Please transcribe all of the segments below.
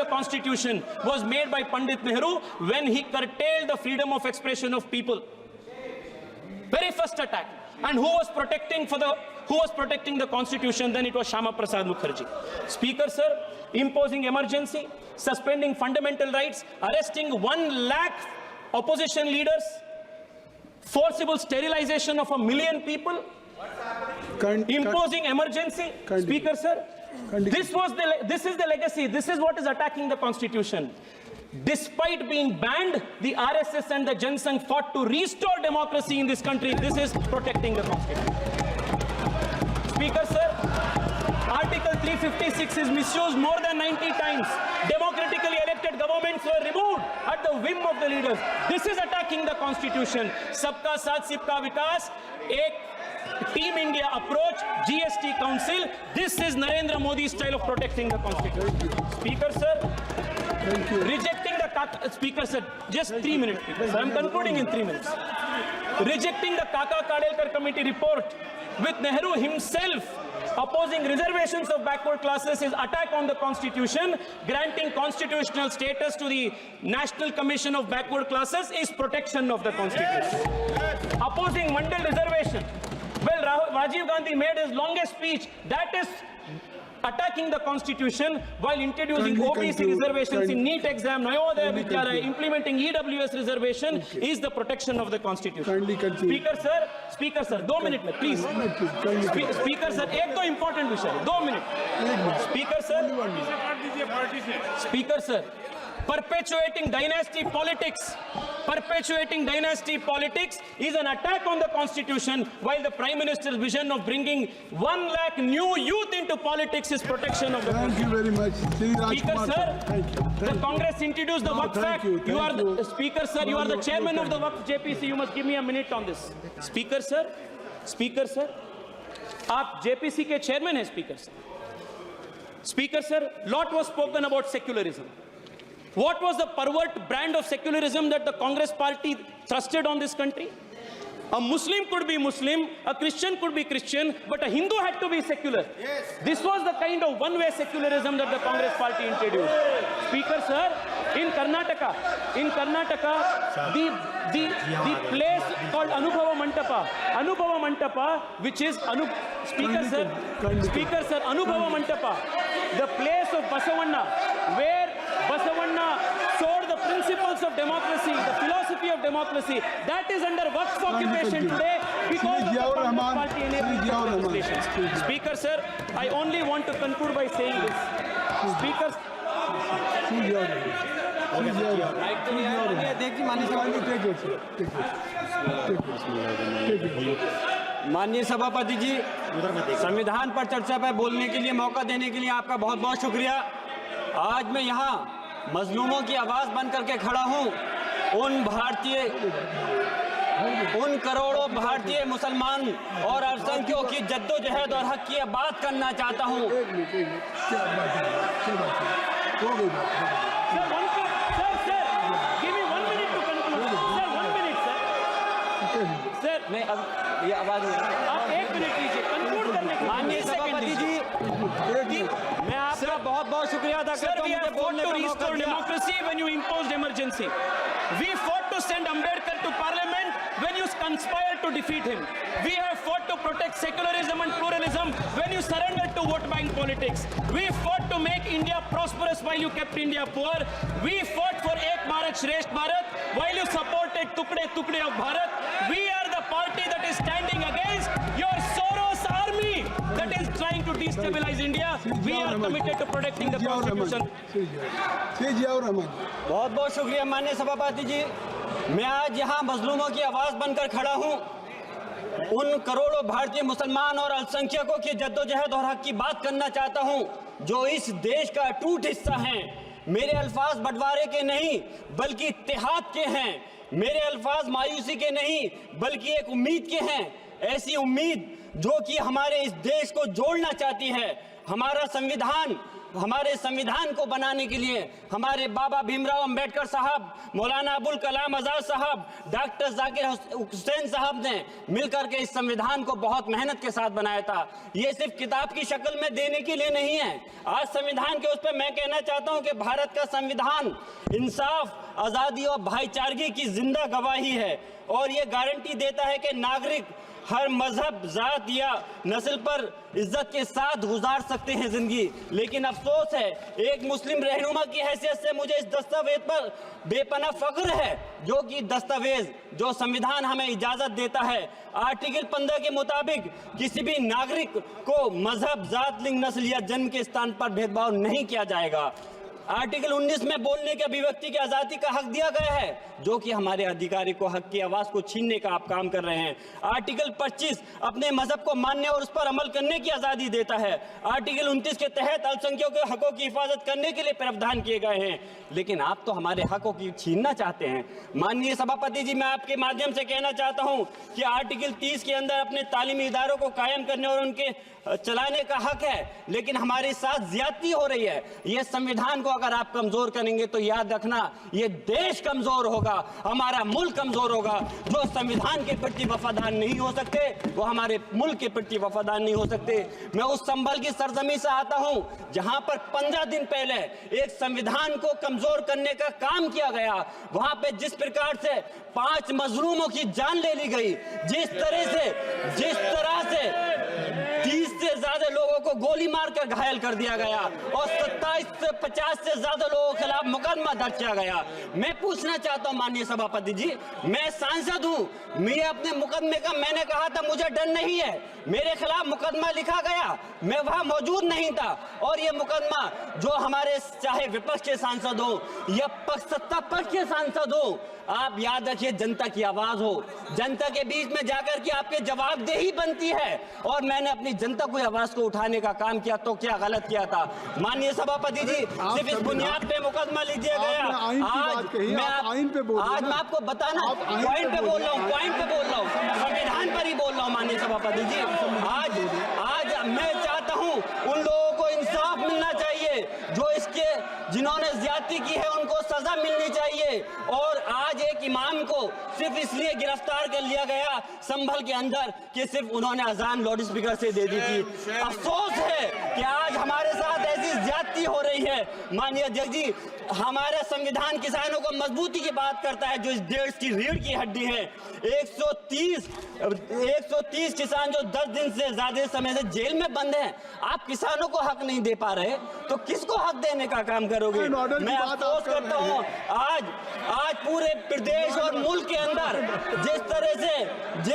the constitution was made by Pandit Nehru when he curtailed the freedom of expression of people. Very first attack. And who was protecting the constitution? Then it was Shyama Prasad Mukherjee. Speaker, sir, imposing emergency, suspending fundamental rights, arresting 1 lakh opposition leaders, forcible sterilization of 1 million people, imposing emergency. Speaker, sir, this is the legacy. This is what is attacking the constitution. Despite being banned, the RSS and the Jan Sangh fought to restore democracy in this country. This is protecting the constitution. Speaker, sir, Article 356 is misused more than 90 times. Democratically elected governments were removed at the whim of the leaders. This is attacking the constitution. Sabka Saath Sabka Vikas, a Team India approach, GST Council. This is Narendra Modi's style of protecting the constitution. Speaker, sir, rejecting the Speaker, sir, just 3 minutes. Speaker, I'm concluding in 3 minutes. Rejecting the Kaka Kadelkar committee report, with Nehru himself opposing reservations of backward classes, is attack on the constitution. Granting constitutional status to the National Commission of Backward Classes is protection of the constitution. Opposing Mandal reservation. Well, Rajiv Gandhi made his longest speech. That is attacking the constitution, while introducing OBC reservations in NEET exam, Navodaya Vidyalaya, implementing EWS reservation is the protection of the constitution. Speaker sir, 2 minutes, please. Speaker sir, एक तो important विषय, 2 minutes. Speaker sir, perpetuating dynasty politics is an attack on the constitution, while the Prime Minister's vision of bringing 1 lakh new youth into politics is protection of the constitution. Thank you very much. Speaker sir, the Congress introduced the Waqf Act. You are the Speaker sir, you are the chairman of the Waqf JPC. You must give me a minute on this. Speaker sir, आप JPC के chairman हैं. Speaker sir, lot was spoken about secularism. What was the pervert brand of secularism that the Congress party thrusted on this country? A Muslim could be Muslim, a Christian could be Christian, but a Hindu had to be secular. Yes. This was the kind of one-way secularism that the Congress party introduced. Speaker sir, in Karnataka, the place called Anubhava Mantapa, which is Speaker sir, Anubhava Mantapa, the place of Basavanna, where Basavanna sold the principles of democracy, the philosophy of democracy, that is under Waqf occupation today because of the Congress party enabling legislation. Speaker sir, I only want to conclude by saying this. Speaker, माननीय सभापति जी, संविधान पर चर्चा पर बोलने के लिए मौका देने के लिए आपका बहुत बहुत शुक्रिया। आज मैं यहाँ मजलूमों की आवाज़ बन करके खड़ा हूँ। उन करोड़ों भारतीय मुसलमान और अल्पसंख्यकों की जद्दोजहद और हक की बात करना चाहता हूँ। मैं अब ये आवाज आप 1 मिनट लीजिए कंक्लूड करने के। माननीय सभापति जी, मैं आपका बहुत बहुत शुक्रिया अदा करता हूं मुझे बोलने का मौका दिया। Democracy when you imposed emergency. We fought to send Ambedkar to parliament when you conspired to defeat him. We have fought to protect secularism and pluralism when you surrendered to vote bank politics. We fought to make India prosperous while you kept India poor. We fought for Ek Bharat Shresth Bharat while you supported Tukde of Bharat. We are the party that is standing against your Soros army that is trying to destabilize India. We are committed to protecting the constitution. बहुत बहुत शुक्रिया माननीय सभापति जी। मैं आज यहाँ मजलूमों की आवाज़ बनकर खड़ा हूँ। उन करोड़ों भारतीय मुसलमान और अल्पसंख्यकों की जद्दोजहद और हक की बात करना चाहता हूँ जो इस देश का अटूट हिस्सा हैं। मेरे अल्फाज बंटवारे के नहीं बल्कि इत्तेहाद के हैं। मेरे अल्फाज मायूसी के नहीं बल्कि एक उम्मीद के हैं। ऐसी उम्मीद जो कि हमारे इस देश को जोड़ना चाहती है। हमारा संविधान हमारे संविधान को बनाने के लिए हमारे बाबा भीमराव अंबेडकर साहब, मौलाना अबुल कलाम आजाद साहब, डॉक्टर जाकिर हुसैन साहब ने मिलकर के इस संविधान को बहुत मेहनत के साथ बनाया था। ये सिर्फ किताब की शक्ल में देने के लिए नहीं है। आज संविधान के उस पर मैं कहना चाहता हूं कि भारत का संविधान इंसाफ, आजादी और भाईचारगी की जिंदा गवाही है और ये गारंटी देता है कि नागरिक हर मजहब, जात या नस्ल पर इज्जत के साथ गुजार सकते हैं जिंदगी। लेकिन अफसोस है, एक मुस्लिम रहनुमा की हैसियत से मुझे इस दस्तावेज पर बेपनाह फख्र है, जो कि दस्तावेज जो संविधान हमें इजाजत देता है, आर्टिकल 15 के मुताबिक किसी भी नागरिक को मजहब, जात, लिंग, नस्ल या जन्म के स्थान पर भेदभाव नहीं किया जाएगा। आर्टिकल 19 में बोलने के अभिव्यक्ति की आजादी का हक दिया गया है, जो कि हमारे अधिकारी को हक की आवाज को छीनने का आप काम कर रहे हैं। आर्टिकल 25 अपने मजहब को मानने और उस पर अमल करने की आजादी देता है। आर्टिकल 29 के तहत अल्पसंख्यकों के हकों की हिफाजत करने के लिए प्रावधान किए गए हैं। लेकिन आप तो हमारे हकों की छीनना चाहते हैं। माननीय सभापति जी, मैं आपके माध्यम से कहना चाहता हूं कि आर्टिकल 30 के अंदर अपने तालीमी इदारों को कायम करने और उनके चलाने का हक है, लेकिन हमारे साथ ज्यादती हो रही है। ये संविधान को अगर आप कमजोर करेंगे तो याद रखना, ये देश कमजोर होगा, हमारा मुल्क कमजोर होगा। जो संविधान के प्रति वफादार नहीं हो सकते वो हमारे मुल्क के प्रति वफादार नहीं हो सकते। मैं उस संभल की सरजमी से आता हूं जहां पर 15 दिन पहले एक संविधान को कमजोर करने का काम किया गया। वहां पे जिस प्रकार से 5 मजलूमों की जान ले ली गई, जिस तरह से 30 से ज्यादा लोगों को गोली मारकर घायल कर दिया गया और 27 से 50 से ज्यादा लोगों के खिलाफ मुकदमा दर्ज किया गया। मैं पूछना चाहता हूं माननीय सभापति जी, मैं सांसद हूं, मैं अपने मुकदमे का मैंने कहा था मुझे डर नहीं है, मेरे खिलाफ मुकदमा लिखा गया, मैं वहां मौजूद नहीं था और ये मुकदमा जो हमारे चाहे विपक्ष के सांसद हो या सत्ता पक्ष के सांसद हो, आप याद रखिए जनता की आवाज हो, जनता के बीच में जाकर के आपके जवाबदेही बनती है। और मैंने अपनी जनता को आवाज को उठाने का काम किया तो क्या गलत किया था? माननीय सभापति जी, सिर्फ इस बुनियाद पे मुकदमा लीजिए गया। आज मैं आपको बताना पॉइंट पे बोल रहा हूँ, संविधान पर ही बोल रहा हूँ माननीय सभापति जी। आज मैं चाहता हूँ उन लोगों को इंसाफ मिलना चाहिए जो इसके जिन्होंने ज्यादती की है, उनको सजा मिलनी चाहिए। और आज एक इमाम को सिर्फ इसलिए गिरफ्तार कर लिया गया संभल के अंदर कि सिर्फ उन्होंने अजान लाउड स्पीकर से दे दी थी। अफसोस है कि आज हमारे साथ ऐसी ज्यादती हो रही है। माननीय अध्यक्ष जी, हमारा संविधान किसानों को मजबूती की बात करता है, जो इस देश की रीढ़ की हड्डी है। 130 किसान जो 10 दिन से ज्यादा समय से जेल में बंद हैं, आप किसानों को हक नहीं दे पा रहे तो किसको हक देने का काम करोगे? मैं अफसोस करता हूँ आज पूरे प्रदेश और मुल्क के अंदर जिस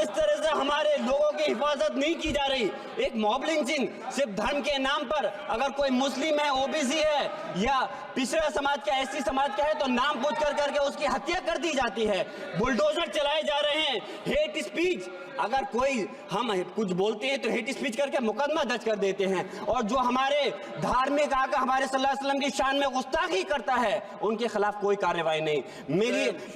तरह से हमारे लोगों की हिफाजत नहीं की जा रही। एक मॉब लिंचिंग सिर्फ धर्म के नाम पर, अगर कोई मुस्लिम है, ओबीसी है या पिछड़ा समाज का, एससी समाज का है तो नाम पूछ करके उसकी हत्या कर दी जाती है। बुलडोजर चलाए जा रहे हैं। हेट स्पीच, अगर कोई हम कुछ बोलते हैं तो हेट स्पीच करके मुकदमा दर्ज कर देते हैं। और जो हमारे धार्मिक आका हमारे सल्लल्लाहु अलैहि वसल्लम की शान में गुस्ताखी करता है, उनके खिलाफ कोई कार्रवाई नहीं।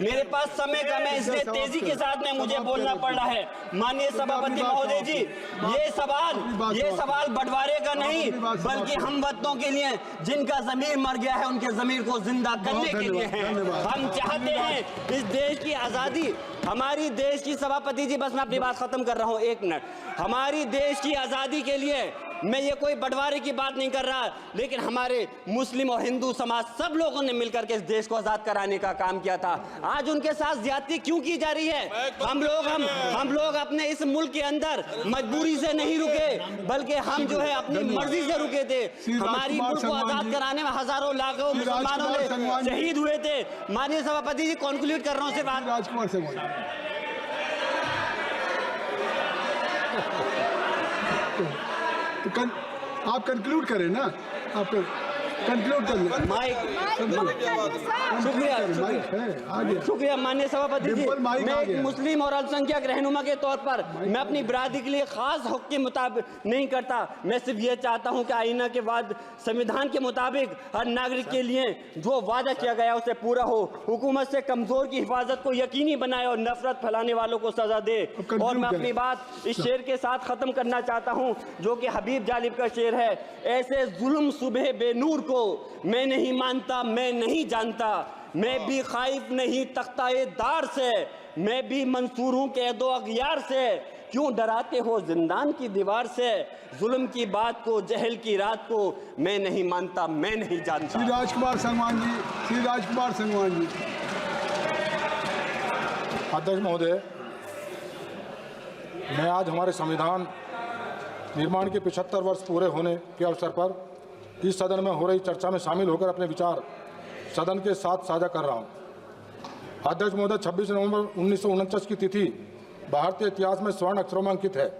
मेरे पास समय कम है, इसलिए तेजी के साथ में मुझे बोलना पड़ रहा है। माननीय सभापति महोदय जी, ये सवाल बंटवारे का नहीं बल्कि हम वतनों के लिए जिनका जमीर मर गया है उनके जमीर को जिंदा करने के लिए है। हम चाहते हैं इस देश की आजादी, हमारी देश की, सभापति जी बस मैं अपनी बात खत्म कर रहा हूं, 1 मिनट। हमारी देश की आजादी के लिए मैं ये कोई बंटवारे की बात नहीं कर रहा, लेकिन हमारे मुस्लिम और हिंदू समाज सब लोगों ने मिलकर के इस देश को आजाद कराने का काम किया था। आज उनके साथ ज्यादती क्यों की जा रही है? हम लोग अपने इस मुल्क के अंदर मजबूरी से नहीं रुके, बल्कि हम जो है अपनी मर्जी से रुके थे। हमारी मुल्क को आजाद कराने में हजारों लाखों मुसलमानों ने शहीद हुए थे। माननीय सभापति जी, कंक्लूड कर रहा हूँ, सिर्फ राजकुमार से तो आप कंक्लूड करें ना। आप कंक्लूड कर ले। माइक माइक है आगे। शुक्रिया माननीय सभापति जी। डिम्पल माइक मैं आ एक गया। मुस्लिम और अल्पसंख्यक रहनुमा के तौर पर मैं अपनी बिरादरी के लिए खास हक के मुताबिक नहीं करता। मैं सिर्फ ये चाहता हूं कि आईना के बाद संविधान के मुताबिक हर नागरिक के लिए जो वादा किया गया उसे पूरा हो, हुकूमत से कमजोर की हिफाजत को यकीनी बनाए और नफरत फैलाने वालों को सजा दे। और मैं अपनी बात इस शेर के साथ खत्म करना चाहता हूं जो कि हबीब जालिब का शेर है। ऐसे जुल्म सुबह बेनूर को मैं नहीं मानता, मैं नहीं जानता, मैं भी खाइफ नहीं तख्ताए दार से, मैं भी मंसूर हूं कैदो अगयार से, क्यों डराते हो जिंदान की दीवार से, जुल्म की बात को जहल की रात को मैं नहीं मानता, मैं नहीं जानता। श्री राजकुमार संगवान जी, श्री राजकुमार संगवान जी। अध्यक्ष महोदय, मैं आज हमारे संविधान निर्माण के 75 वर्ष पूरे होने के अवसर पर इस सदन में हो रही चर्चा में शामिल होकर अपने विचार सदन के साथ साझा कर रहा हूं। अध्यक्ष महोदय, 26 नवंबर 1949 की तिथि भारतीय इतिहास में स्वर्ण अक्षरों में अंकित है।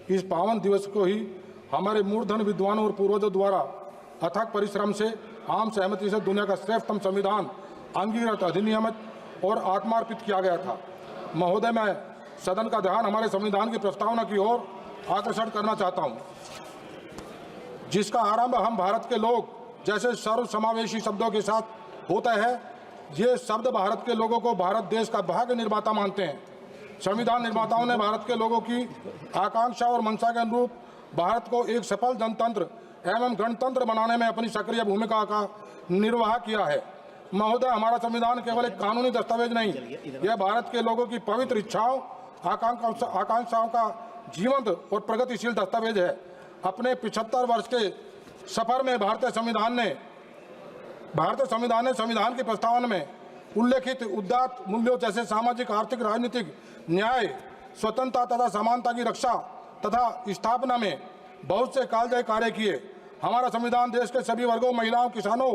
इस पावन दिवस को ही हमारे मूर्धन विद्वानों और पूर्वजों द्वारा अथक परिश्रम से आम सहमति से दुनिया का श्रेष्ठतम संविधान अंगीकृत, अधिनियमित और आत्मार्पित किया गया था। महोदय, मैं सदन का ध्यान हमारे संविधान की प्रस्तावना की ओर आकर्षण करना चाहता हूं, जिसका आरंभ हम भारत के लोग जैसे सर्व समावेशी शब्दों के साथ होता है। ये शब्द भारत के लोगों को भारत देश का भाग्य निर्माता मानते हैं। संविधान निर्माताओं ने भारत के लोगों की आकांक्षा और मंशा के अनुरूप भारत को एक सफल जनतंत्र एवं गणतंत्र बनाने में अपनी सक्रिय भूमिका का निर्वाह किया है। महोदय, हमारा संविधान केवल एक कानूनी दस्तावेज नहीं, यह भारत के लोगों की पवित्र इच्छाओं आकांक्षाओं का जीवंत और प्रगतिशील दस्तावेज है। अपने 75 वर्ष के सफर में भारतीय संविधान ने संविधान की प्रस्तावना में उल्लेखित उदात्त मूल्यों जैसे सामाजिक, आर्थिक, राजनीतिक न्याय, स्वतंत्रता तथा समानता की रक्षा तथा स्थापना में बहुत से कालजयी कार्य किए। हमारा संविधान देश के सभी वर्गों, महिलाओं, किसानों,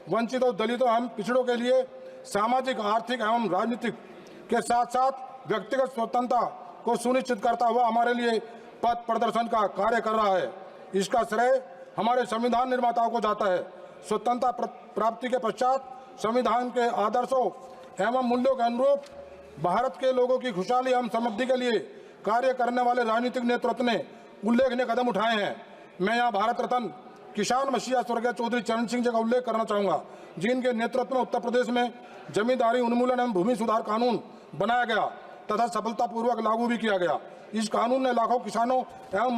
वंचितों, दलितों एवं पिछड़ों के लिए सामाजिक, आर्थिक एवं राजनीतिक के साथ साथ व्यक्तिगत स्वतंत्रता को सुनिश्चित करता हुआ हमारे लिए पथ प्रदर्शन का कार्य कर रहा है। इसका श्रेय हमारे संविधान निर्माताओं को जाता है। स्वतंत्रता प्राप्ति के पश्चात संविधान के आदर्शों एवं मूल्यों के अनुरूप भारत के लोगों की खुशहाली एवं समृद्धि के लिए कार्य करने वाले राजनीतिक नेतृत्व ने उल्लेखनीय कदम उठाए हैं। मैं यहाँ भारत रत्न किसान मसीहा स्वर्गीय चौधरी चरण सिंह जी का उल्लेख करना चाहूँगा, जिनके नेतृत्व में उत्तर प्रदेश में जमींदारी उन्मूलन एवं भूमि सुधार कानून बनाया गया तथा सफलतापूर्वक लागू भी किया गया। इस कानून ने लाखों किसानों एवं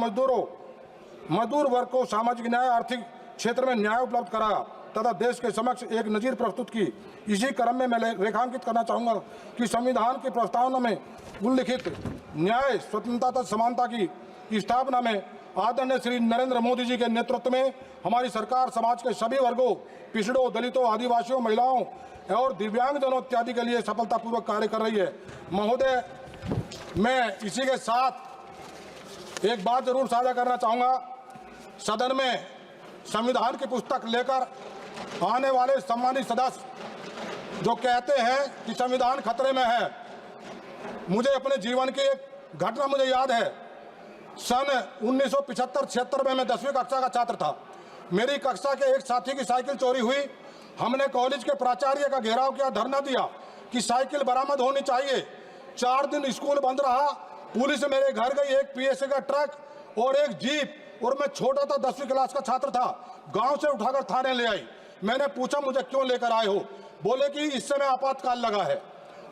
मजदूर वर्ग को सामाजिक न्याय, आर्थिक क्षेत्र में न्याय उपलब्ध कराया तथा देश के समक्ष एक नजीर प्रस्तुत की। इसी क्रम में मैं रेखांकित करना चाहूँगा कि संविधान की प्रस्तावना में उल्लिखित न्याय, स्वतंत्रता तथा समानता की स्थापना में आदरणीय श्री नरेंद्र मोदी जी के नेतृत्व में हमारी सरकार समाज के सभी वर्गों, पिछड़ों, दलितों, आदिवासियों, महिलाओं और दिव्यांगजनों इत्यादि के लिए सफलतापूर्वक कार्य कर रही है। महोदय, मैं इसी के साथ एक बात जरूर साझा करना चाहूँगा। सदन में संविधान की पुस्तक लेकर आने वाले सम्मानित सदस्य जो कहते हैं कि संविधान खतरे में है, मुझे अपने जीवन की एक घटना मुझे याद है। सन 1975-76 में मैं 10वीं कक्षा का छात्र था। मेरी कक्षा के एक साथी की साइकिल चोरी हुई। हमने कॉलेज के प्राचार्य का घेराव किया, धरना दिया कि साइकिल बरामद होनी चाहिए। 4 दिन स्कूल बंद रहा। पुलिस मेरे घर गई, एक पीएसए का ट्रक और एक जीप, और मैं छोटा था, 10वीं क्लास का छात्र था। गांव से उठाकर थाने ले आई। मैंने पूछा मुझे क्यों लेकर आए हो? बोले कि इस समय आपातकाल लगा है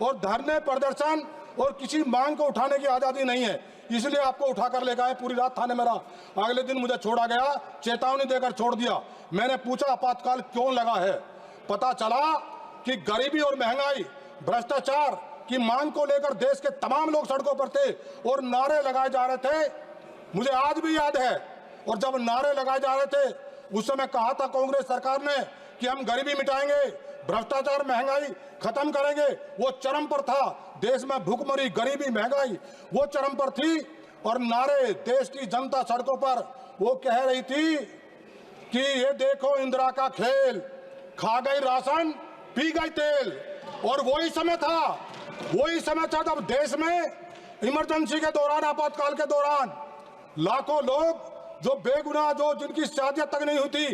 और धरने, प्रदर्शन और किसी मांग को उठाने की आजादी नहीं है, इसलिए आपको उठाकर लेकर आए। पूरी रात थाने में रहा। अगले दिन मुझे छोड़ा गया, चेतावनी देकर छोड़ दिया। मैंने पूछा आपातकाल क्यों लगा है? पता चला कि गरीबी और महंगाई, भ्रष्टाचार की मांग को लेकर देश के तमाम लोग सड़कों पर थे और नारे लगाए जा रहे थे। मुझे आज भी याद है। और जब नारे लगाए जा रहे थे उस समय कहा था कांग्रेस सरकार ने कि हम गरीबी मिटाएंगे, भ्रष्टाचार, महंगाई खत्म करेंगे। वो चरम पर था। देश में भूखमरी, गरीबी, महंगाई वो चरम पर थी और नारे, देश की जनता सड़कों पर वो कह रही थी कि ये देखो इंदिरा का खेल, खा गई राशन, पी गई तेल। और वही समय था जब देश में इमरजेंसी के दौरान, आपातकाल के दौरान लाखों लोग जो बेगुनाह, जो जिनकी शादियां तक नहीं हुई थी,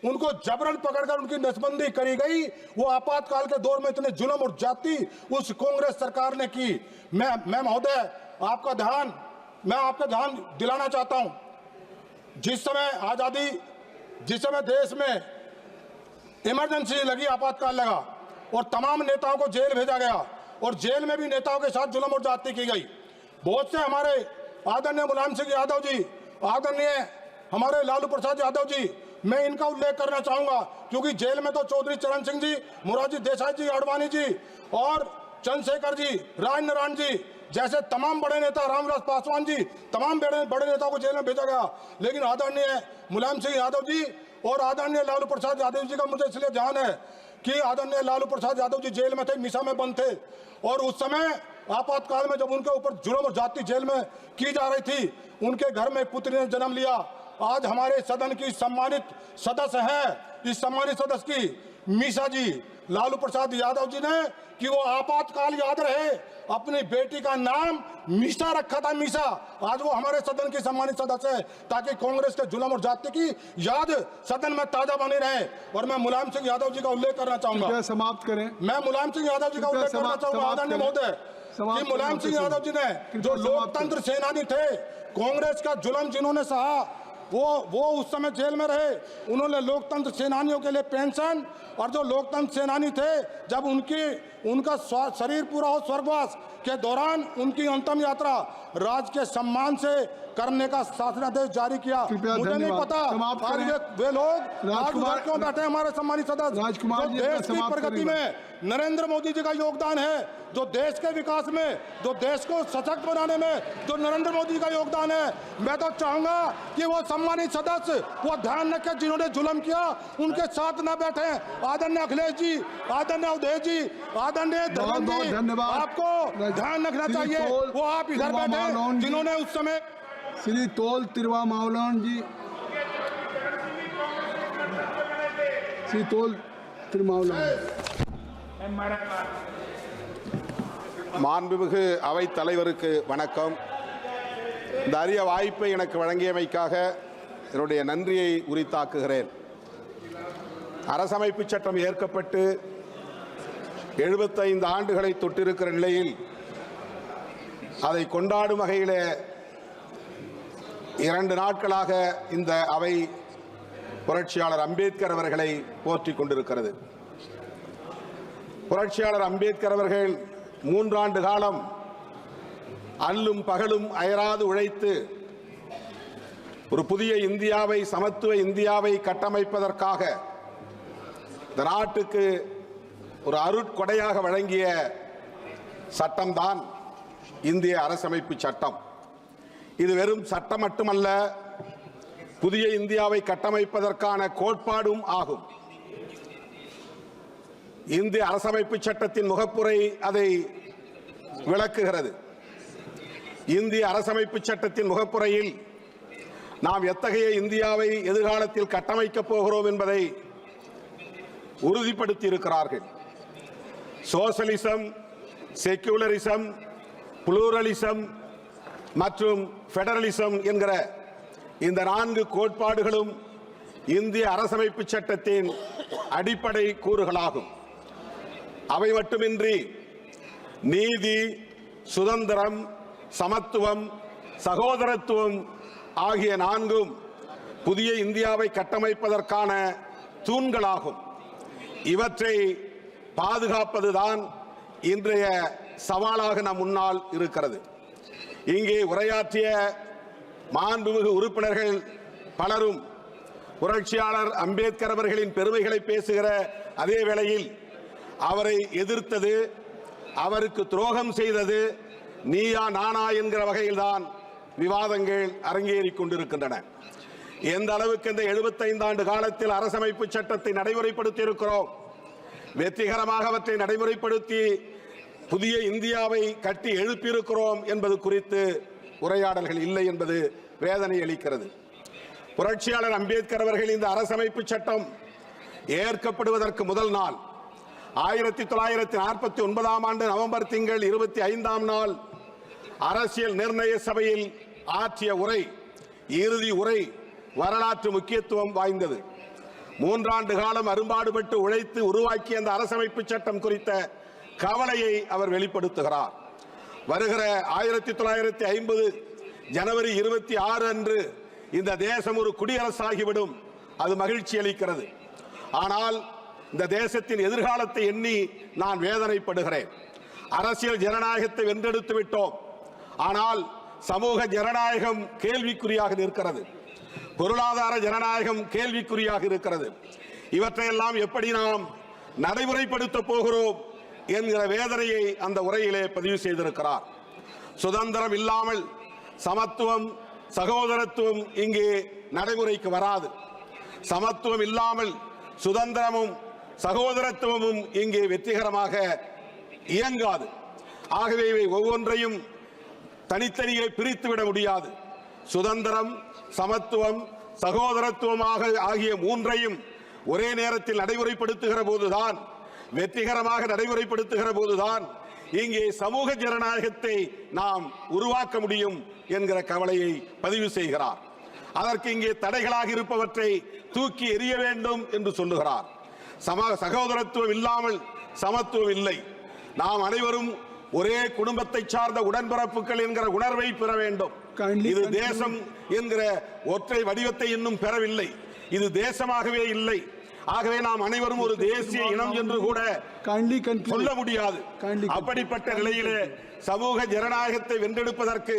उनको जबरन पकड़कर उनकी नसबंदी करी गई। वो आपातकाल के दौर में इतने जुल्म और जाति उस कांग्रेस सरकार ने की। मैं महोदय मैं आपका ध्यान दिलाना चाहता हूं, जिस समय देश में इमरजेंसी लगी, आपातकाल लगा और तमाम नेताओं को जेल भेजा गया और जेल में भी नेताओं के साथ जुल्म और जाति की गई। बहुत से हमारे आदरणीय मुलायम सिंह यादव जी, आदरणीय हमारे लालू प्रसाद यादव जी, मैं इनका उल्लेख करना चाहूंगा, क्योंकि जेल में तो चौधरी चरण सिंह जी, मोरारजी देसाई जी, आडवाणी जी और चंद्रशेखर जी, राजनारायण जी जैसे तमाम बड़े नेता, रामविलास पासवान जी, तमाम बड़े नेताओं को जेल में भेजा गया। लेकिन आदरणीय मुलायम सिंह यादव जी और आदरणीय लालू प्रसाद यादव जी का मुझे इसलिए ध्यान है कि आदरणीय लालू प्रसाद यादव जी जेल में थे, मिसा में बंद थे, और उस समय आपातकाल में जब उनके ऊपर जुल्म और जाति जेल में की जा रही थी, उनके घर में एक पुत्री ने जन्म लिया। आज हमारे सदन की सम्मानित सदस्य है, इस सम्मानित सदस्य की मीसा जी, लालू प्रसाद यादव जी ने, कि वो आपातकाल याद रहे, अपनी बेटी का नाम मीसा रखा था, मीसा। आज वो हमारे सदन की सम्मानित सदस्य है, ताकि कांग्रेस के जुल्म और जाति की याद सदन में ताजा बनी रहे। और मैं मुलायम सिंह यादव जी का उल्लेख करना चाहूंगा, समाप्त करें। मैं मुलायम सिंह यादव जी का उल्लेख करना चाहूंगा आदरणीय महोदय, कि मुलायम सिंह यादव जी ने जो लोकतंत्र सेनानी थे, कांग्रेस का जुल्म जिन्होंने सहा, वो उस समय जेल में रहे। उन्होंने लोकतंत्र सेनानियों के लिए पेंशन, और जो लोकतंत्र सेनानी थे, जब उनका शरीर पूरा हो स्वर्गवास के दौरान उनकी अंतिम यात्रा राज के सम्मान से करने का शासनादेश जारी किया। मुझे नहीं पता आज वे लोग आज उधर क्यों बैठे, हमारे सम्मानित सदस्य, जो देश की प्रगति में नरेंद्र मोदी जी का योगदान है, जो देश के विकास में, जो देश को सशक्त बनाने में जो नरेंद्र मोदी जी का योगदान है। मैं तो चाहूंगा कि वो सम्मानित सदस्य वो ध्यान रखें, जिन्होंने जुल्म किया उनके साथ न बैठे। आदरणीय अखिलेश जी, आदरणीय उदय जी, आदरणीय धर्मेंद्र जी, धन्यवाद। आपको ध्यान रखना चाहिए, वो आप इधर बैठे जिन्होंने उस समय। श्री तोल तिरवा मावलान जी, श्री तोल திருமாவளவன். மாண்புமிகு அவைத் தலைவருக்கு வணக்கம். இந்த அரிய வாய்ப்பை எனக்கு வழங்கியமைக்காக என்னுடைய நன்றியை உரித்தாக்குகிறேன். அரசமைப்பு சட்டம் ஏற்கப்பட்டு 75 ஆண்டுகளை தொட்டிருக்கிற நிலையில் அதை கொண்டாடும் வகையிலே 2 நாட்களாக இந்த அவை புரட்சியாளர் அம்பேத்கர் அவர்களை போற்றிக் கொண்டிருக்கிறது. புரட்சியாளர் அம்பேத்கர் அவர்கள் 3 ஆண்டு காலம் அல்லும் பகலும் அயராது உழைத்து ஒரு புதிய இந்தியாவை, சமத்துவ இந்தியாவை கட்டமைப்பதற்காக இந்த நாட்டுக்கு ஒரு அருட்கொடையாக வழங்கிய சட்டம்தான் இந்திய அரசமைப்பு சட்டம். இது வெறும் சட்டம் மட்டுமல்ல, புதிய இந்தியாவை கட்டமைப்பதற்கான கோட்பாடும் ஆகும். இந்திய அரசமைப்பு சட்டத்தின் முகப்புரை அதை விளக்குகிறது. இந்திய அரசமைப்பு சட்டத்தின் முகப்புரையில் நாம் எத்தகைய இந்தியாவை எதிர்காலத்தில் கட்டமைக்கப் போகிறோம் என்பதை உறுதிப்படுத்தி இருக்கிறார்கள். சோசலிசம், செக்யூலரிசம், புளூரலிசம் மற்றும் ஃபெடரலிசம் என்கிற இந்த 4 கோட்பாடுகளும் இந்திய அரசமைப்பு சட்டத்தின் அடிப்படை கூறுகளாகும். அவை மட்டுமின்றி நீதி, சுதந்திரம், சமத்துவம், சகோதரத்துவம் ஆகிய 4ம் புதிய இந்தியாவை கட்டமைப்பதற்கான தூண்களாகும். இவற்றை பாதுகாப்பதுதான் இன்றைய சவாலாக நம் முன்னால் இருக்கிறது. இங்கே உரையாற்றிய மாண்புமிகு உறுப்பினர்கள் பலரும் புரட்சியாளர் அம்பேத்கர் அவர்களின் பெருமைகளை பேசுகிற அதே வேளையில் அவரை எதிர்த்தது, அவருக்கு துரோகம் செய்தது நீயா நானா என்கிற வகையில்தான் விவாதங்கள் அரங்கேறிக் கொண்டிருக்கின்றன. எந்த அளவுக்கு இந்த 75 ஆண்டு காலத்தில் அரசமைப்பு சட்டத்தை நடைமுறைப்படுத்தி இருக்கிறோம், வெற்றிகரமாக அவற்றை நடைமுறைப்படுத்தி புதிய இந்தியாவை கட்டி எழுப்பியிருக்கிறோம் என்பது குறித்து உரையாடல்கள் இல்லை என்பது வேதனை அளிக்கிறது. புரட்சியாளர் அம்பேத்கர் அவர்கள் இந்த அரசமைப்பு சட்டம் ஏற்கப்படுவதற்கு முதல் நாள் 1949ஆம் ஆண்டு நவம்பர் திங்கள் 25ஆம் நாள் அரசியல் நிர்ணய சபையில் ஆற்றிய உரை, இறுதி உரை வரலாற்று முக்கியத்துவம் வாய்ந்தது. 3 காலம் அரும்பாடுபட்டு உழைத்து உருவாக்கிய அந்த அரசமைப்பு சட்டம் குறித்த கவலையை அவர் வெளிப்படுத்துகிறார். வருகிற 1950 ஜனவரி 26 அன்று இந்த தேசம் ஒரு குடியரசாகிவிடும். அது மகிழ்ச்சி அளிக்கிறது. ஆனால் இந்த தேசத்தின் எதிர்காலத்தை எண்ணி நான் வேதனைப்படுகிறேன். அரசியல் ஜனநாயகத்தை வென்றெடுத்து விட்டோம். ஆனால் சமூக ஜனநாயகம் கேள்விக்குறியாக நிற்கிறது. பொருளாதார ஜனநாயகம் கேள்விக்குறியாக இருக்கிறது. இவற்றையெல்லாம் எப்படி நாம் நடைமுறைப்படுத்த போகிறோம் என்கிற வேதனையை அந்த உரையிலே பதிவு செய்திருக்கிறார். சுதந்திரம் இல்லாமல் சமத்துவம், சகோதரத்துவம் இங்கே நடைமுறைக்கு வராது. சமத்துவம் இல்லாமல் சுதந்திரமும் சகோதரத்துவமும் இங்கே வெற்றிகரமாக இயங்காது. ஆகவே இவை ஒவ்வொன்றையும் தனித்தனியே பிரித்துவிட முடியாது. சுதந்திரம், சமத்துவம், சகோதரத்துவமாக ஆகிய மூன்றையும் ஒரே நேரத்தில் நடைமுறைப்படுத்துகிற போதுதான், வெற்றிகரமாக நடைமுறைப்படுத்துகிற போதுதான் இங்கே சமூக ஜனநாயகத்தை நாம் உருவாக்க முடியும் என்கிற கவலையை பதிவு செய்கிறார். அதற்கு இங்கே தடைகளாக இருப்பவற்றை தூக்கி எறிய வேண்டும் என்று சொல்லுகிறார். சகோதரத்துவம் இல்லாமல் சமத்துவம் இல்லை. நாம் அனைவரும் ஒரே குடும்பத்தை சார்ந்த உடன்பிறப்புகள் என்கிற உணர்வை பெற வேண்டும். இது தேசம் என்கிற ஒற்றை வடிவத்தை இன்னும் பெறவில்லை. இது தேசமாகவே இல்லை. ஆகவே நாம் அனைவரும் ஒரு தேசிய இனம் என்று கூட சொல்ல முடியாது. அப்படிப்பட்ட நிலையிலே சமூக ஜனநாயகத்தை வென்றெடுப்பதற்கு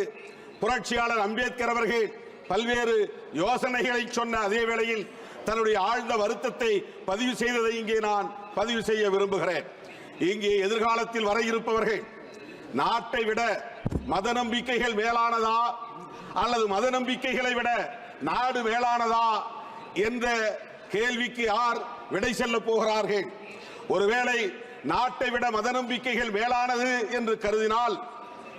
புரட்சியாளர் அம்பேத்கர் அவர்கள் பல்வேறு யோசனைகளை சொன்ன அதே வேளையில் தன்னுடைய ஆழ்ந்த வருத்தத்தை பதிவு செய்ததை இங்கே நான் பதிவு செய்ய விரும்புகிறேன். இங்கே எதிர்காலத்தில் வர இருப்பவர்கள் நாட்டை விட மத நம்பிக்கைகள் மேலானதா அல்லது மத நம்பிக்கைகளை விட நாடு மேலானதா என்ற கேள்விக்கு யார் விடை சொல்ல போகிறார்கள்? ஒருவேளை நாட்டை விட மத நம்பிக்கைகள் மேலானது என்று கருதினால்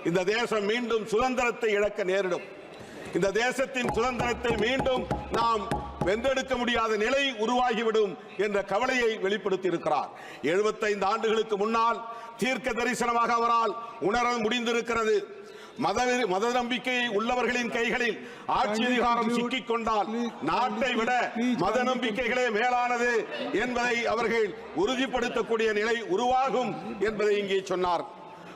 இந்த தேசம் மீண்டும் சுதந்திரத்தை இழக்க நேரிடும். இந்த தேசத்தின் சுதந்திரத்தை மீண்டும் நாம் வென்றெடுக்க முடியாத நிலை உருவாகிவிடும் என்ற கவலையை வெளிப்படுத்தி இருக்கிறார். 75 ஆண்டுகளுக்கு முன்னால் தீர்க்க தரிசனமாக அவரால் உணர முடிந்திருக்கிறது. மத நம்பிக்கை உள்ளவர்களின் கைகளில் ஆட்சி அதிகாரம் சிக்கிக் கொண்டால் நாட்டை விட மத நம்பிக்கைகளே மேலானது என்பதை அவர்கள் உறுதிப்படுத்தக்கூடிய நிலை உருவாகும் என்பதை இங்கே சொன்னார்.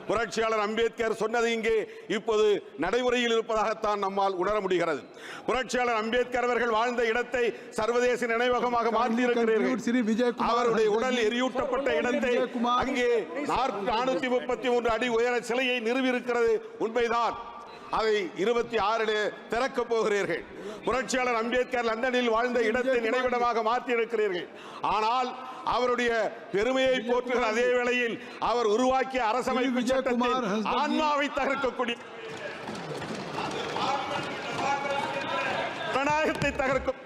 புரட்சியாளர் அம்பேத்கர் சொன்னது இங்கே இப்போது நடைமுறையில் இருப்பதாகத்தான் நம்மால் உணர முடிகிறது. புரட்சியாளர் அம்பேத்கர் அவர்கள் வாழ்ந்த இடத்தை சர்வதேச நினைவகமாக மாற்றியிருக்கிறீர்கள். அவருடைய உடல் எரியூட்டப்பட்ட இடத்தை அங்கே 433 அடி உயர சிலையை நிறுவியிருக்கிறது உண்மைதான். அதை 26 திறக்கப் போகிறீர்கள். புரட்சியாளர் அம்பேத்கர் லண்டனில் வாழ்ந்த இடத்தை நினைவிடமாக மாற்றியிருக்கிறீர்கள். ஆனால் அவருடைய பெருமையை போற்றுகிற அதே வேளையில் அவர் உருவாக்கிய அரசமைப்பு சட்டத்தின் ஆன்மாவை தகர்க்கக்கூடிய ஜனநாயகத்தை தகர்க்கும்.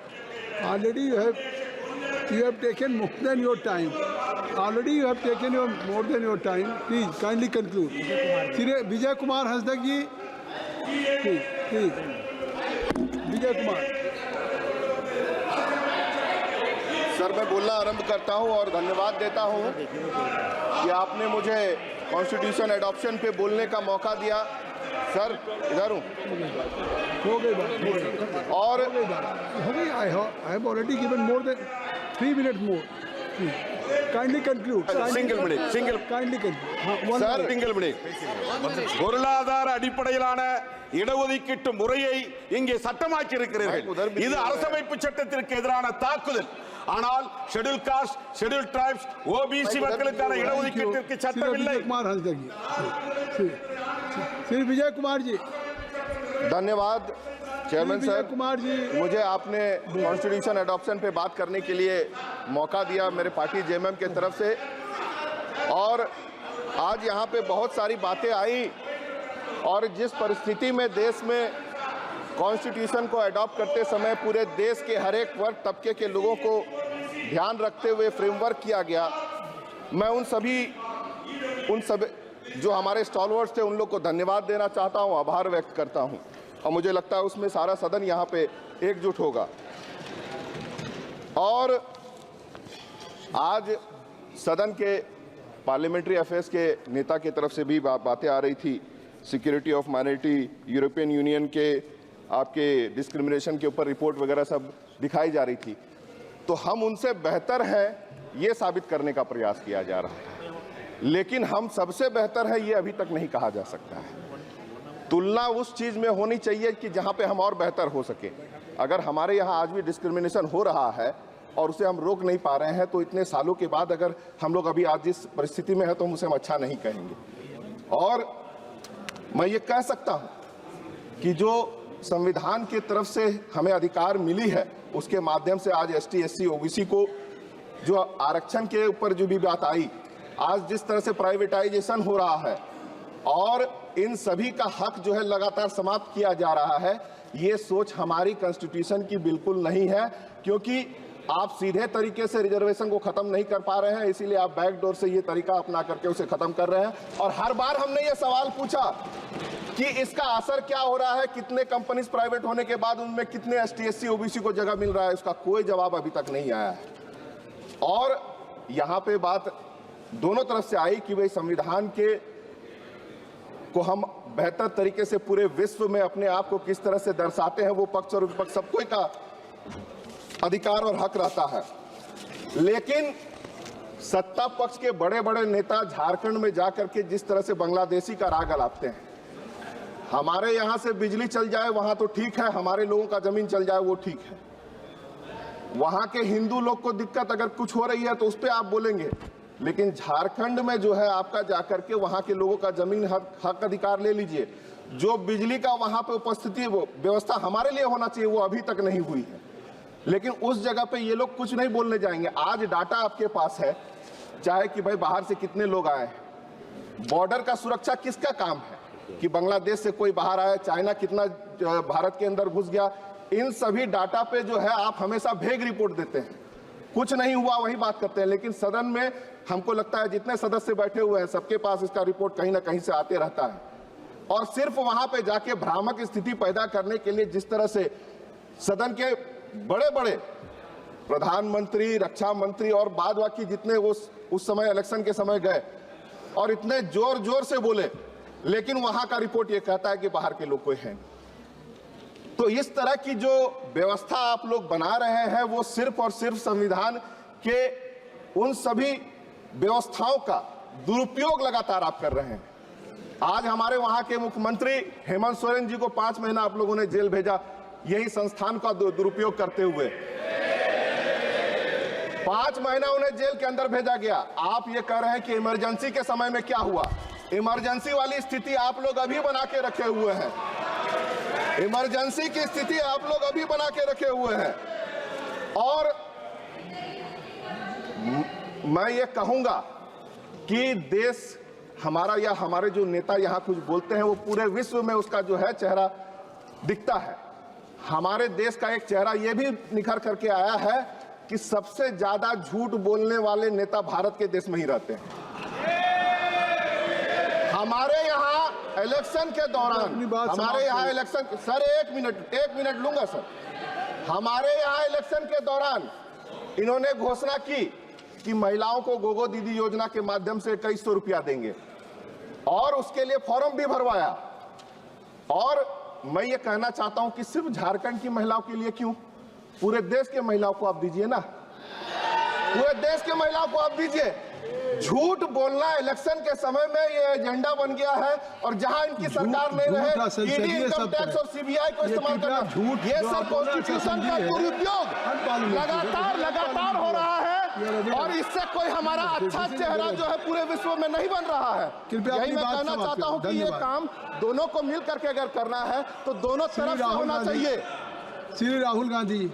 Already you have taken more than your time. Already you have taken more than your time. Please kindly conclude. Vijay Kumar Hasdak ji, please. Vijay Kumar. Sir, मैं बोलना आरंभ करता हूं और धन्यवाद देता हूं कि आपने मुझे कॉन्स्टिट्यूशन एडॉप्शन पे बोलने का मौका दिया। सर, इधर हूं। हो गई और I have already given more than 3 minutes more. Kindly conclude. Single minute. Kindly conclude. Sir, single minute. பொருளாதார அடிப்படையிலான இடஒதுக்கீட்டு முறையை இங்கே சட்டமாக்கி இருக்கிறீர்கள். இது அரசமைப்பு சட்டத்திற்கு எதிரான தாக்குதல். ஆனால் schedule cost, schedule tribes, OBC மக்களுக்கான இடஒதுக்கீட்டிற்கு சட்டம் இல்லை. श्री विजय कुमार जी, धन्यवाद चेयरमैन विजय सर। कुमार जी, मुझे आपने कॉन्स्टिट्यूशन एडॉप्शन पे बात करने के लिए मौका दिया मेरे पार्टी जेएमएम के तरफ से। और आज यहाँ पे बहुत सारी बातें आई और जिस परिस्थिति में देश में कॉन्स्टिट्यूशन को अडॉप्ट करते समय पूरे देश के हर एक वर्ग तबके के लोगों को ध्यान रखते हुए फ्रेमवर्क किया गया, मैं उन सभी जो हमारे स्टॉलवर्ड्स थे उन लोग को धन्यवाद देना चाहता हूं, आभार व्यक्त करता हूं। और मुझे लगता है उसमें सारा सदन यहाँ पे एकजुट होगा। और आज सदन के पार्लियामेंट्री अफेयर्स के नेता की तरफ से भी बातें आ रही थी, security of minority, European union के आपके डिस्क्रिमिनेशन के ऊपर रिपोर्ट वगैरह सब दिखाई जा रही थी। तो हम उनसे बेहतर हैं ये साबित करने का प्रयास किया जा रहा है, लेकिन हम सबसे बेहतर है ये अभी तक नहीं कहा जा सकता है। तुलना उस चीज में होनी चाहिए कि जहां पे हम और बेहतर हो सके। अगर हमारे यहाँ आज भी डिस्क्रिमिनेशन हो रहा है और उसे हम रोक नहीं पा रहे हैं, तो इतने सालों के बाद अगर हम लोग अभी आज जिस परिस्थिति में है तो हम उसे हम अच्छा नहीं कहेंगे। और मैं ये कह सकता हूं कि जो संविधान की तरफ से हमें अधिकार मिली है उसके माध्यम से आज ST SC OBC को जो आरक्षण के ऊपर जो भी बात आई, आज जिस तरह से प्राइवेटाइजेशन हो रहा है और इन सभी का हक जो है लगातार समाप्त किया जा रहा है, ये सोच हमारी कॉन्स्टिट्यूशन की बिल्कुल नहीं है, क्योंकि आप सीधे तरीके से रिजर्वेशन को खत्म नहीं कर पा रहे हैं, इसीलिए आप बैकडोर से ये तरीका अपना करके उसे खत्म कर रहे हैं। और हर बार हमने ये सवाल पूछा कि इसका असर क्या हो रहा है, कितने कंपनीज प्राइवेट होने के बाद उनमें कितने ST SC OBC को जगह मिल रहा है, उसका कोई जवाब अभी तक नहीं आया है। और यहाँ पे बात दोनों तरफ से आई कि भाई संविधान के को हम बेहतर तरीके से पूरे विश्व में अपने आप को किस तरह से दर्शाते हैं, वो पक्ष और विपक्ष सबको का अधिकार और हक रहता है। लेकिन सत्ता पक्ष के बड़े बड़े नेता झारखंड में जाकर के जिस तरह से बांग्लादेशी का राग अलापते हैं, हमारे यहां से बिजली चल जाए वहां तो ठीक है, हमारे लोगों का जमीन चल जाए वो ठीक है, वहां के हिंदू लोग को दिक्कत अगर कुछ हो रही है तो उस पर आप बोलेंगे, लेकिन झारखंड में जो है आपका जाकर के वहां के लोगों का जमीन हक अधिकार ले लीजिए। जो बिजली का वहां पे उपस्थिति व्यवस्था हमारे लिए होना चाहिए वो अभी तक नहीं हुई है, लेकिन उस जगह पे ये लोग कुछ नहीं बोलने जाएंगे। आज डाटा आपके पास है, चाहे कि भाई बाहर से कितने लोग आए, बॉर्डर का सुरक्षा किसका काम है कि बांग्लादेश से कोई बाहर आया, चाइना कितना भारत के अंदर घुस गया, इन सभी डाटा पे जो है आप हमेशा भेग रिपोर्ट देते हैं, कुछ नहीं हुआ वही बात करते हैं। लेकिन सदन में हमको लगता है जितने सदस्य बैठे हुए हैं सबके पास इसका रिपोर्ट कहीं ना कहीं से आते रहता है, और सिर्फ वहां पे जाके भ्रामक स्थिति पैदा करने के लिए जिस तरह से सदन के बड़े बड़े प्रधानमंत्री, रक्षा मंत्री और बाद बाकी जितने उस समय इलेक्शन के समय गए और इतने जोर जोर से बोले, लेकिन वहां का रिपोर्ट ये कहता है कि बाहर के लोग कोई है। तो इस तरह की जो व्यवस्था आप लोग बना रहे हैं वो सिर्फ और सिर्फ संविधान के उन सभी व्यवस्थाओं का दुरुपयोग लगातार आप कर रहे हैं। आज हमारे वहां के मुख्यमंत्री हेमंत सोरेन जी को 5 महीना आप लोगों ने जेल भेजा, यही संस्थान का दुरुपयोग करते हुए 5 महीना उन्हें जेल के अंदर भेजा गया। आप ये कह रहे हैं कि इमरजेंसी के समय में क्या हुआ, इमरजेंसी वाली स्थिति आप लोग अभी बना के रखे हुए हैं, इमरजेंसी की स्थिति आप लोग अभी बना के रखे हुए हैं। और मैं ये कहूंगा कि देश हमारा या हमारे जो नेता यहां कुछ बोलते हैं वो पूरे विश्व में उसका जो है चेहरा दिखता है। हमारे देश का एक चेहरा ये भी निखर करके आया है कि सबसे ज्यादा झूठ बोलने वाले नेता भारत के देश में ही रहते हैं। हमारे यहाँ इलेक्शन के दौरान, हमारे यहाँ इलेक्शन, सर एक मिनट लूंगा सर, हमारे यहाँ इलेक्शन के दौरान इन्होंने घोषणा की कि महिलाओं को गोगो दीदी योजना के माध्यम से 2100 रुपया देंगे और उसके लिए फॉर्म भी भरवाया। और मैं ये कहना चाहता हूं कि सिर्फ झारखंड की महिलाओं के लिए क्यों, पूरे देश के महिलाओं को आप दीजिए ना, पूरे देश के महिलाओं को आप दीजिए। झूठ बोलना इलेक्शन के समय में ये एजेंडा बन गया है, और जहां इनकी सरकार नहीं रहे ईडी, इनकम टैक्स और सीबीआई को इस्तेमाल करना, ये सब कॉन्स्टिट्यूशन का दुरुपयोग लगातार हो रहा है, और इससे कोई हमारा अच्छा चेहरा जो है पूरे विश्व में नहीं बन रहा है। यही मैं कहना चाहता हूं कि ये काम दोनों को मिल करके अगर करना है तो दोनों तरफ से होना चाहिए। श्री राहुल गांधी।